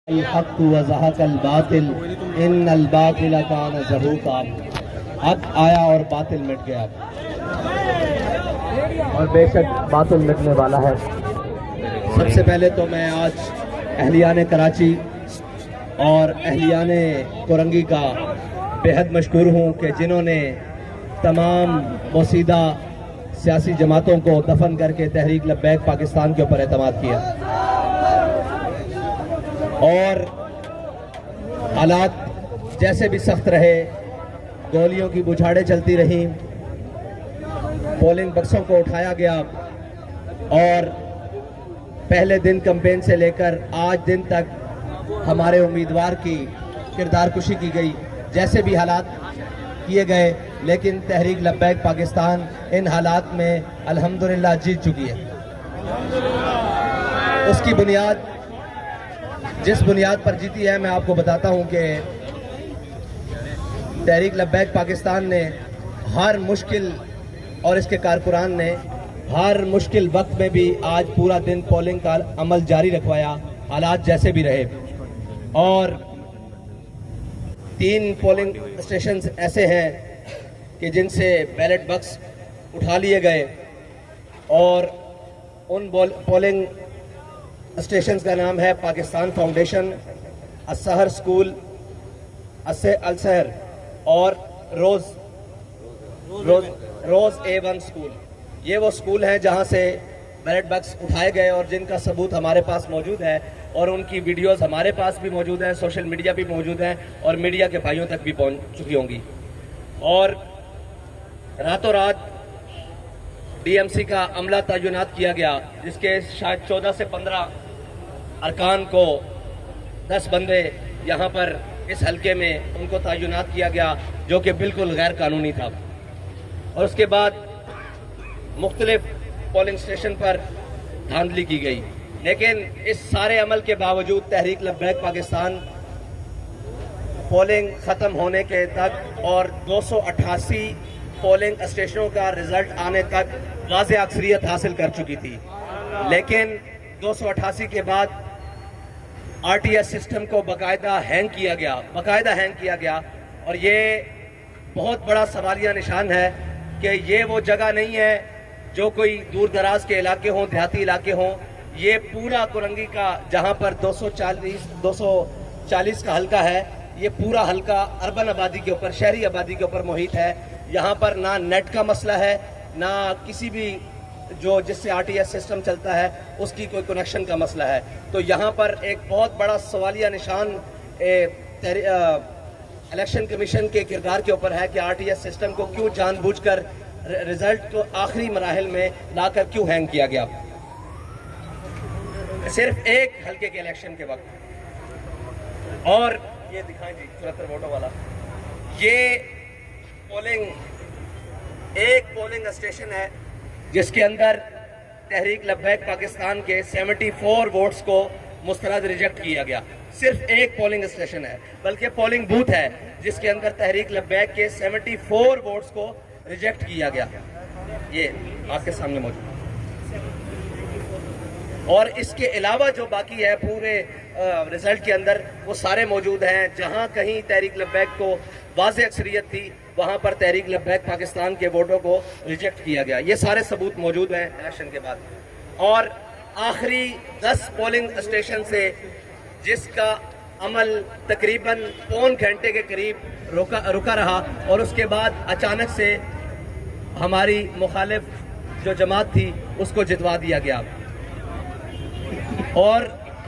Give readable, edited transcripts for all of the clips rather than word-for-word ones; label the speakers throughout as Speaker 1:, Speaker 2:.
Speaker 1: الحق وزهق الباطل ان الباطل کان زہوقا۔ حق آیا اور باطل مٹ گیا، اور بے شک باطل مٹنے والا ہے۔ سب سے پہلے تو میں آج اہلیان کراچی اور اہلیان کورنگی کا بے حد مشکور ہوں کہ جنہوں نے تمام موسیدہ سیاسی جماعتوں کو دفن کر کے تحریک لبیک پاکستان کے اوپر اعتماد کیا، اور حالات جیسے بھی سخت رہے، گولیوں کی بچھاڑیں چلتی رہیں، پولنگ بکسوں کو اٹھایا گیا، اور پہلے دن کمپین سے لے کر آج دن تک ہمارے امیدوار کی کردار کشی کی گئی، جیسے بھی حالات کیے گئے، لیکن تحریک لبیک پاکستان ان حالات میں الحمدللہ جیت چکی ہے۔ اس کی بنیاد، جس بنیاد پر جیتی ہے، میں آپ کو بتاتا ہوں کہ تحریک لبیک پاکستان نے ہر مشکل، اور اس کے کارکنان نے ہر مشکل وقت میں بھی آج پورا دن پولنگ کا عمل جاری رکھوایا، حالات جیسے بھی رہے۔ اور 3 پولنگ اسٹیشنز ایسے ہیں کہ جن سے بیلٹ بکس اٹھا لیے گئے، اور ان پولنگ اسٹیشنز کا نام ہے پاکستان فاؤنڈیشن، السحر سکول، السحر اور روز A1 سکول۔ یہ وہ سکول ہیں جہاں سے بیلٹ بکس اٹھائے گئے، اور جن کا ثبوت ہمارے پاس موجود ہے، اور ان کی ویڈیوز ہمارے پاس بھی موجود ہیں، سوشل میڈیا بھی موجود ہیں، اور میڈیا کے بھائیوں تک بھی پہنچ چکی ہوں گی۔ اور راتوں رات ڈی ایم سی کا عملہ تعینات کیا گیا، جس کے شاید 14 سے 15 ارکان کو 10 بندے یہاں پر اس حلقے میں ان کو تعینات کیا گیا، جو کہ بالکل غیر قانونی تھا۔ اور اس کے بعد مختلف پولنگ اسٹیشن پر دھاندلی کی گئی، لیکن اس سارے عمل کے باوجود تحریک لبیک پاکستان پولنگ ختم ہونے کے تک اور 288 پولنگ اسٹیشنوں کا رزلٹ آنے تک واضح اکثریت حاصل کر چکی تھی، لیکن 288 کے بعد RTS سسٹم کو باقاعدہ ہینگ کیا گیا، اور یہ بہت بڑا سوالیہ نشان ہے کہ یہ وہ جگہ نہیں ہے جو کوئی دور دراز کے علاقے ہوں، دیہاتی علاقے ہوں۔ یہ پورا کورنگی کا، جہاں پر 240 کا حلقہ ہے، یہ پورا حلقہ اربن آبادی کے اوپر، شہری آبادی کے اوپر محیط ہے۔ یہاں پر نہ نیٹ کا مسئلہ ہے، نہ کسی بھی جس سے RTS سسٹم چلتا ہے اس کی کوئی کنیکشن کا مسئلہ ہے۔ تو یہاں پر ایک بہت بڑا سوالیہ نشان الیکشن کمیشن کے کردار کے اوپر ہے کہ RTS سسٹم کو کیوں جان بوجھ کر رزلٹ کو آخری مراحل میں لا کر کیوں ہینگ کیا گیا، صرف ایک حلقے کے الیکشن کے وقت۔ اور یہ دکھائیں جی 74 ووٹوں والا، یہ ایک پولنگ اسٹیشن ہے جس کے اندر تحریک لبیک پاکستان کے 74 ووٹس کو مسترد ریجیکٹ کیا گیا۔ صرف ایک پولنگ اسٹیشن ہے، بلکہ پولنگ بوتھ ہے جس کے اندر تحریک لبیک کے 74 ووٹس کو ریجیکٹ کیا گیا۔ یہ آپ کے سامنے موجود ہے، اور اس کے علاوہ جو باقی ہے پورے رزلٹ کے اندر، وہ سارے موجود ہیں۔ جہاں کہیں تحریک لبیک کو واضح اکثریت تھی، وہاں پر تحریک لبیک پاکستان کے ووٹوں کو ریجیکٹ کیا گیا۔ یہ سارے ثبوت موجود ہیں الیکشن کے بعد۔ اور آخری 10 پولنگ اسٹیشن سے، جس کا عمل تقریباً پون گھنٹے کے قریب رکا رہا، اور اس کے بعد اچانک سے ہماری مخالف جو جماعت تھی اس کو جتوا دیا گیا، اور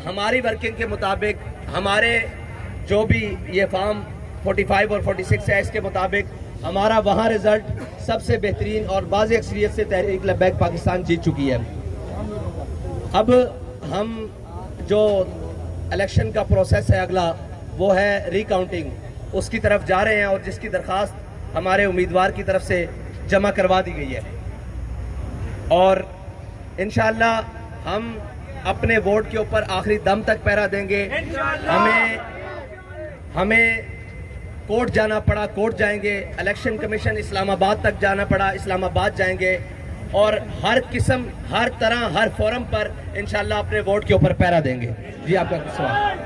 Speaker 1: ہماری ورکنگ کے مطابق، ہمارے جو بھی یہ فارم 45 اور 46 ہے، اس کے مطابق ہمارا وہاں رزلٹ سب سے بہترین اور واضح اکثریت سے تحریک لبیک پاکستان جیت چکی ہے۔ اب ہم جو الیکشن کا پروسیس ہے اگلا، وہ ہے ری کاؤنٹنگ، اس کی طرف جا رہے ہیں، اور جس کی درخواست ہمارے امیدوار کی طرف سے جمع کروا دی گئی ہے، اور انشاءاللہ ہم اپنے ووٹ کے اوپر آخری دم تک پہرا دیں گے۔ ہمیں کورٹ جانا پڑا، کورٹ جائیں گے، الیکشن کمیشن اسلام آباد تک جانا پڑا، اسلام آباد جائیں گے، اور ہر قسم، ہر طرح، ہر فورم پر انشاءاللہ اپنے ووٹ کے اوپر پہرا دیں گے۔ جی آپ کا سوال۔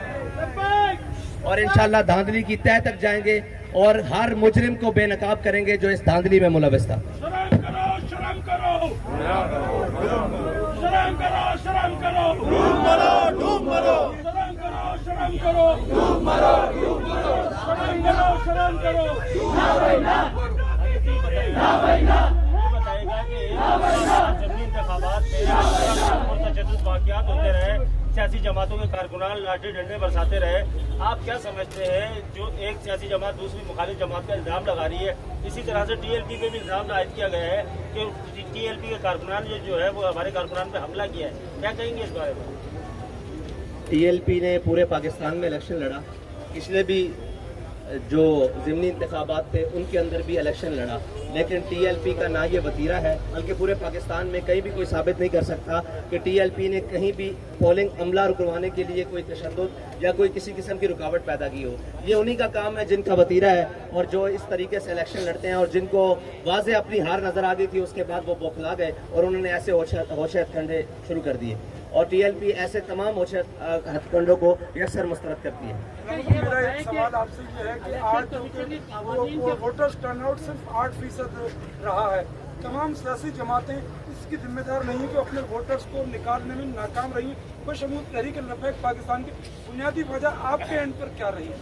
Speaker 1: اور انشاءاللہ دھاندلی کی تہہ تک جائیں گے اور ہر مجرم کو بے نقاب کریں گے جو اس دھاندلی میں ملوث تھا.
Speaker 2: شرم کرو شرم کرو شرم کرو ڈوب مرو شرم کرو شرم کرو ڈوب مرو شرم کرو شرم کرو
Speaker 3: جمہوری انتخابات میں تجدد واقعات ہوتے رہے, سیاسی جماعتوں کے کارکنان لاٹھی ڈنڈے برساتے رہے. آپ کیا سمجھتے ہیں جو ایک سیاسی جماعت دوسری مخالف جماعت کا الزام لگا رہی ہے, اسی طرح سے ٹی ایل پی پہ بھی الزام عائد کیا گیا ہے کہ ٹی ایل پی کے کارکنان جو ہے وہ ہمارے کارکنان پہ حملہ کیا ہے, کیا کہیں گے اس بارے میں؟
Speaker 1: ٹی ایل پی نے پورے پاکستان میں الیکشن لڑا, پچھلے بھی جو ضمنی انتخابات تھے ان کے اندر بھی الیکشن لڑا, لیکن ٹی ایل پی کا نہ یہ وتیرہ ہے بلکہ پورے پاکستان میں کہیں بھی کوئی ثابت نہیں کر سکتا کہ ٹی ایل پی نے کہیں بھی پولنگ عملہ رکوانے کے لیے کوئی تشدد یا کوئی کسی قسم کی رکاوٹ پیدا کی ہو. یہ انہی کا کام ہے جن کا وتیرہ ہے اور جو اس طریقے سے الیکشن لڑتے ہیں, اور جن کو واضح اپنی ہار نظر آ گئی تھی اس کے بعد وہ بوکھلا گئے اور انہوں نے ایسے ہوش ہتھ کنڈے شروع کر دیے, اور ٹی ایل پی ایسے تمام ہوش ہتھ کنڈوں کو یکسر مسترد کرتی ہے.
Speaker 2: میرا ایک سوال آپ سے یہ ہے کہ آج ووٹرز ٹرن آؤٹ صرف 8% رہا ہے, تمام سیاسی جماعتیں اس کی ذمہ دار نہیں کہ اپنے ووٹرز کو نکالنے میں ناکام رہی, بشمول تحریک لبیک پاکستان کی بنیادی وجہ آپ کے اینڈ پر کیا رہی ہے؟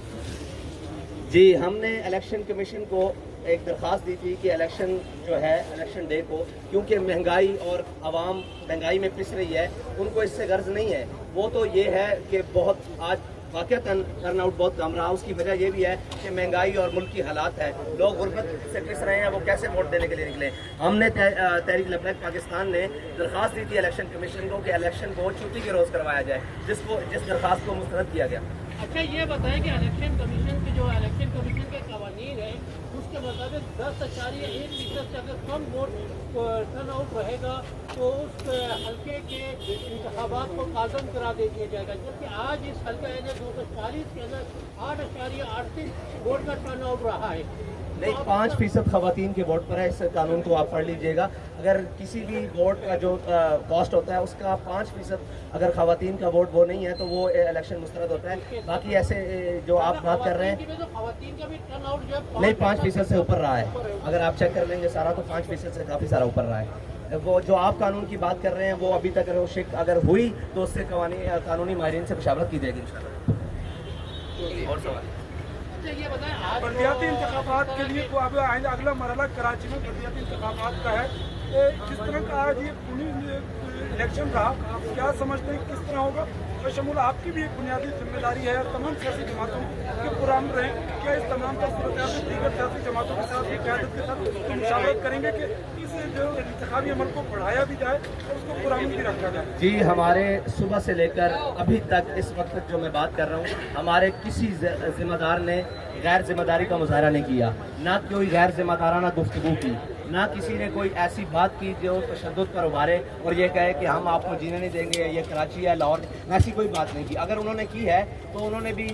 Speaker 1: جی, ہم نے الیکشن کمیشن کو ایک درخواست دی تھی کہ الیکشن جو ہے الیکشن ڈے کو, کیونکہ مہنگائی اور عوام مہنگائی میں پس رہی ہے, ان کو اس سے غرض نہیں ہے. وہ تو یہ ہے کہ بہت آج واقعتاً ٹرن آؤٹ بہت کم رہا, اس کی وجہ یہ بھی ہے کہ مہنگائی اور ملک کی حالات ہے, لوگ غربت سے پس رہے ہیں, وہ کیسے ووٹ دینے کے لیے نکلے. ہم نے تحریک لبیک پاکستان نے درخواست دی تھی الیکشن کمیشن کو کہ الیکشن کو چھٹی کے روز کروایا جائے, جس درخواست کو مسترد کیا گیا.
Speaker 4: اچھا یہ بتائیں کہ الیکشن کمیشن کے جو الیکشن کمیشن کے قوانین ہیں اس کے مطابق 10.1% سے اگر کم ووٹ ٹرن آؤٹ رہے گا تو اس حلقے کے انتخابات کو کالعدم کرا دے دیا جائے گا, جبکہ آج اس حلقہ 240 کے اندر 8.38 ووٹ کا ٹرن آؤٹ رہا ہے.
Speaker 1: نہیں, 5% خواتین کے ووٹ پر ہے. اس قانون کو آپ پڑھ لیجئے گا, اگر کسی بھی ووٹ کا جو کاسٹ ہوتا ہے اس کا 5% اگر خواتین کا ووٹ وہ نہیں ہے تو وہ الیکشن مسترد ہوتا ہے. باقی ایسے جو آپ بات کر رہے ہیں نہیں, 5% سے اوپر رہا ہے. اگر آپ چیک کر لیں گے سارا تو 5% سے کافی سارا اوپر رہا ہے. وہ جو آپ قانون کی بات کر رہے ہیں وہ ابھی تک اگر ہوئی تو اس سے قانونی ماہرین سے مشاورت کی جائے گی انشاءاللہ. اور سوال
Speaker 2: بلدیاتی انتخابات کے لیے تو اب اگلا مرحلہ کراچی میں بلدیاتی انتخابات کا ہے. جس طرح کا آج یہ الیکشن رہا, کیا سمجھتے ہیں کس طرح ہوگا؟ بشمول آپ کی بھی ایک بنیادی ذمہ داری ہے اور تمام سیاسی جماعتوں کے پرامن رہیں, کیا اس تمام صورتحال میں دیگر سیاسی جماعتوں کے ساتھ قیادت کے ساتھ مشاورت کریں گے کہ اس جو انتخابی عمل کو بڑھایا بھی جائے اور اس کو پرامن بھی رکھا جائے؟
Speaker 1: جی, ہمارے صبح سے لے کر ابھی تک اس وقت تک جو میں بات کر رہا ہوں, ہمارے کسی ذمہ دار نے غیر ذمہ داری کا مظاہرہ نہیں کیا, نہ کوئی غیر ذمہ دارانہ گفتگو کی, نہ کسی نے کوئی ایسی بات کی جو تشدد پر ابھارے اور یہ کہے کہ ہم آپ کو جینے نہیں دیں گے, یہ کراچی ہے, لاہور, ایسی کوئی بات نہیں کی. اگر انہوں نے کی ہے تو انہوں نے بھی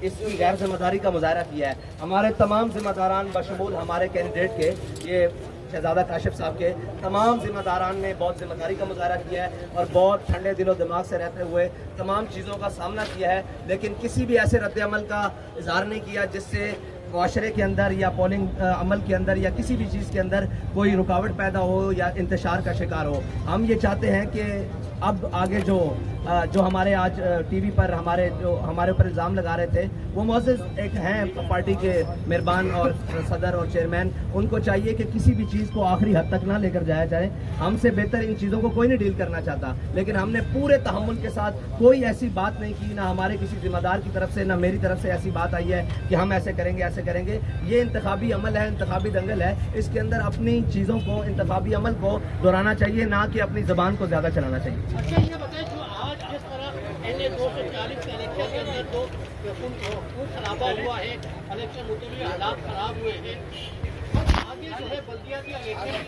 Speaker 1: اس کی غیر ذمہ داری کا مظاہرہ کیا ہے. ہمارے تمام ذمہ داران بشمول ہمارے کینڈیڈیٹ کے, یہ شہزادہ کاشف صاحب کے تمام ذمہ داران نے بہت ذمہ داری کا مظاہرہ کیا ہے اور بہت ٹھنڈے دل و دماغ سے رہتے ہوئے تمام چیزوں کا سامنا کیا ہے, لیکن کسی بھی ایسے رد عمل کا اظہار نہیں کیا جس سے معاشرے کے اندر یا پولنگ عمل کے اندر یا کسی بھی چیز کے اندر کوئی رکاوٹ پیدا ہو یا انتشار کا شکار ہو. ہم یہ چاہتے ہیں کہ اب آگے جو ہمارے آج ٹی وی پر ہمارے اوپر الزام لگا رہے تھے, وہ معزز ایک ہیں پارٹی کے مہربان اور صدر اور چیئرمین, ان کو چاہیے کہ کسی بھی چیز کو آخری حد تک نہ لے کر جایا جائے. ہم سے بہتر ان چیزوں کو کوئی نہیں ڈیل کرنا چاہتا, لیکن ہم نے پورے تحمل کے ساتھ کوئی ایسی بات نہیں کی, نہ ہمارے کسی ذمہ دار کی طرف سے نہ میری طرف سے ایسی بات آئی ہے کہ ہم ایسے کریں گے ایسے کریں گے. یہ انتخابی عمل ہے, انتخابی دنگل ہے, اس کے اندر اپنی چیزوں کو, انتخابی عمل کو دہرانا چاہیے, نہ کہ اپنی زبان کو زیادہ چلانا چاہیے.
Speaker 4: اچھا یہ بتائیں, جو آج جس طرح این اے 240 کے الیکشن کے اندر جو خون خرابہ ہوا ہے, الیکشن ہوتے ہوئے حالات خراب ہوئے ہیں, آگے جو ہے بلدیاتی الیکشن